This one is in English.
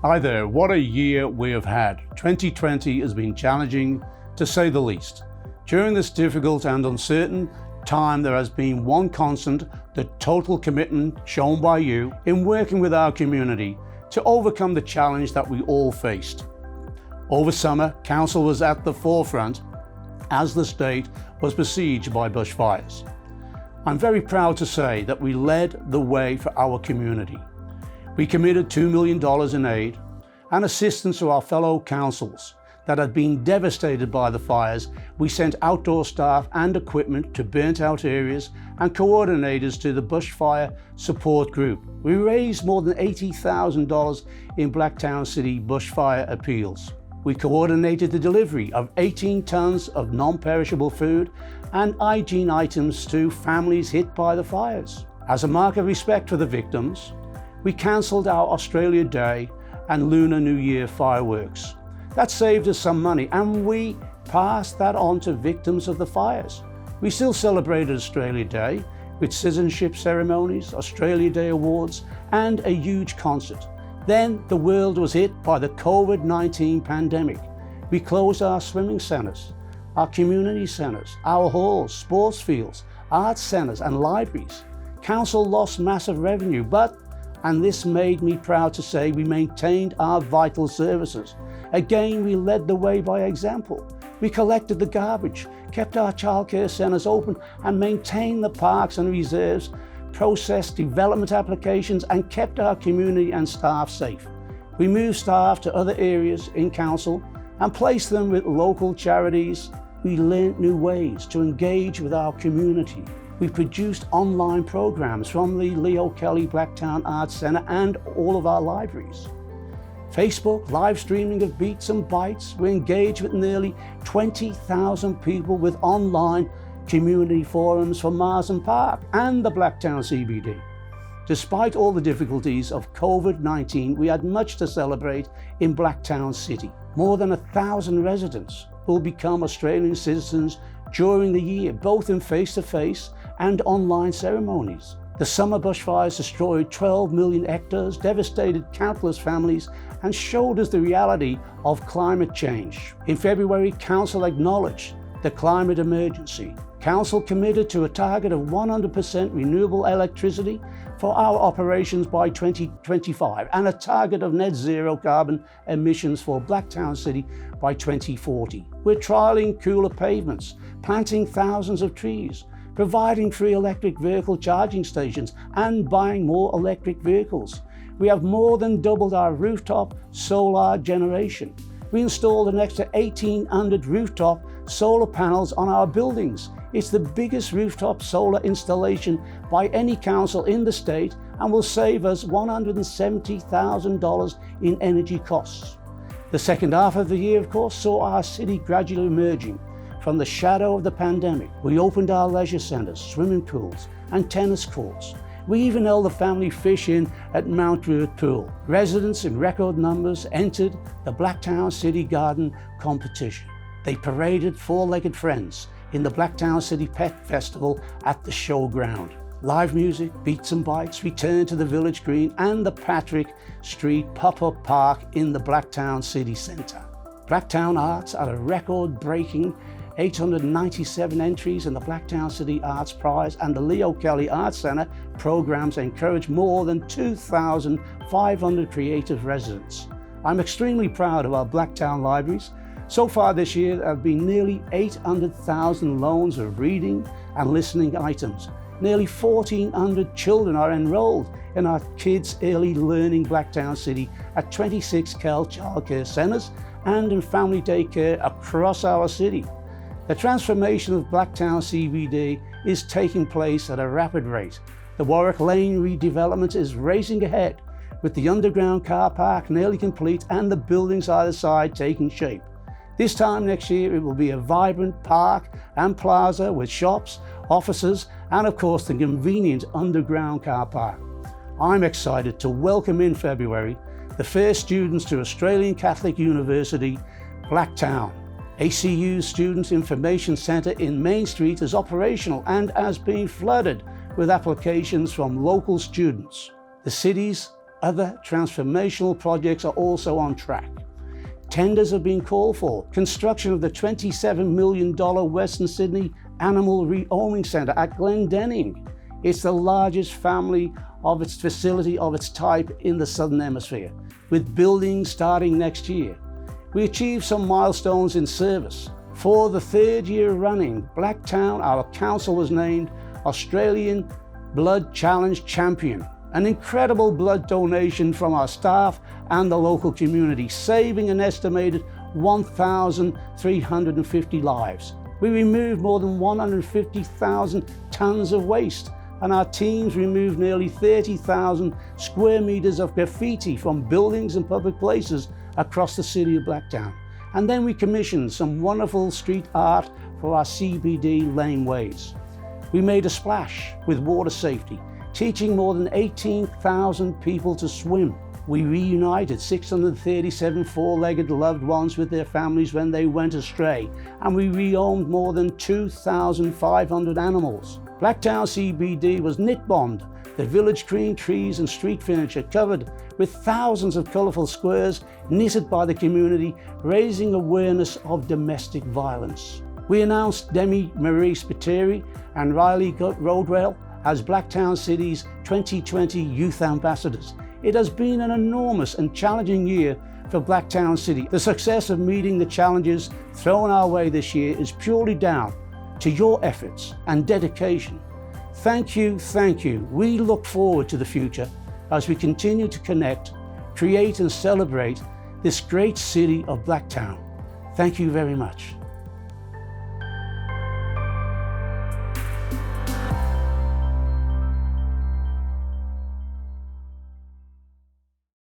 Hi there, what a year we have had. 2020 has been challenging, to say the least. During this difficult and uncertain time, there has been one constant, the total commitment shown by you in working with our community to overcome the challenge that we all faced. Over summer, Council was at the forefront as the state was besieged by bushfires. I'm very proud to say that we led the way for our community. We committed $2 million in aid and assistance to our fellow councils that had been devastated by the fires. We sent outdoor staff and equipment to burnt-out areas and coordinators to the bushfire support group. We raised more than $80,000 in Blacktown City bushfire appeals. We coordinated the delivery of 18 tons of non-perishable food and hygiene items to families hit by the fires. As a mark of respect for the victims, we cancelled our Australia Day and Lunar New Year fireworks. That saved us some money, and we passed that on to victims of the fires. We still celebrated Australia Day with citizenship ceremonies, Australia Day awards, and a huge concert. Then the world was hit by the COVID-19 pandemic. We closed our swimming centres, our community centres, our halls, sports fields, arts centres and libraries. Council lost massive revenue, and this made me proud to say, we maintained our vital services. Again, we led the way by example. We collected the garbage, kept our childcare centres open, and maintained the parks and reserves, processed development applications, and kept our community and staff safe. We moved staff to other areas in council and placed them with local charities. We learned new ways to engage with our community. We produced online programs from the Leo Kelly Blacktown Arts Centre and all of our libraries. Facebook live streaming of Beats and Bites. We engaged with nearly 20,000 people with online community forums for Marsden Park and the Blacktown CBD. Despite all the difficulties of COVID-19, we had much to celebrate in Blacktown City. More than 1,000 residents will become Australian citizens during the year, both in face-to-face and online ceremonies. The summer bushfires destroyed 12 million hectares, devastated countless families, and showed us the reality of climate change. In February, Council acknowledged the climate emergency. Council committed to a target of 100% renewable electricity for our operations by 2025 and a target of net zero carbon emissions for Blacktown City by 2040. We're trialling cooler pavements, planting thousands of trees, providing free electric vehicle charging stations, and buying more electric vehicles. We have more than doubled our rooftop solar generation. We installed an extra 1,800 rooftop solar panels on our buildings. It's the biggest rooftop solar installation by any council in the state and will save us $170,000 in energy costs. The second half of the year, of course, saw our city gradually emerging from the shadow of the pandemic. We opened our leisure centres, swimming pools and tennis courts. We even held the family fish-in at Mount Druitt Pool. Residents in record numbers entered the Blacktown City Garden competition. They paraded four-legged friends in the Blacktown City Pet Festival at the showground. Live music, Beats and Bites returned to the Village Green and the Patrick Street pop-up park in the Blacktown City Centre. Blacktown Arts had a record-breaking 897 entries in the Blacktown City Arts Prize, and the Leo Kelly Arts Centre programs encouraged more than 2,500 creative residents. I'm extremely proud of our Blacktown libraries. So far this year, there have been nearly 800,000 loans of reading and listening items. Nearly 1,400 children are enrolled in our Kids Early Learning Blacktown City at 26 Kell childcare centres and in family daycare across our city. The transformation of Blacktown CBD is taking place at a rapid rate. The Warwick Lane redevelopment is racing ahead, with the underground car park nearly complete and the buildings either side taking shape. This time next year, it will be a vibrant park and plaza with shops, offices, and of course the convenient underground car park. I'm excited to welcome in February the first students to Australian Catholic University, Blacktown. ACU's Student Information Centre in Main Street is operational and has been flooded with applications from local students. The city's Other transformational projects are also on track. Tenders have been called for. Construction of the $27 million Western Sydney Animal Rehoming Centre at Glendenning. It's the largest family of its facility of its type in the Southern Hemisphere, with building starting next year. We achieved some milestones in service. For the third year running, Blacktown, our council, was named Australian Blood Challenge Champion. An incredible blood donation from our staff and the local community, saving an estimated 1,350 lives. We removed more than 150,000 tons of waste, and our teams removed nearly 30,000 square meters of graffiti from buildings and public places across the city of Blacktown. And then we commissioned some wonderful street art for our CBD laneways. We made a splash with water safety, teaching more than 18,000 people to swim. We reunited 637 four-legged loved ones with their families when they went astray, and we rehomed more than 2,500 animals. Blacktown CBD was knit bombed, the village green trees and street furniture covered with thousands of colourful squares knitted by the community, raising awareness of domestic violence. We announced Demi Marie Spiteri and Riley Rodwell as Blacktown City's 2020 Youth Ambassadors. It has been an enormous and challenging year for Blacktown City. The success of meeting the challenges thrown our way this year is purely down to your efforts and dedication. Thank you, thank you. We look forward to the future as we continue to connect, create and celebrate this great city of Blacktown. Thank you very much.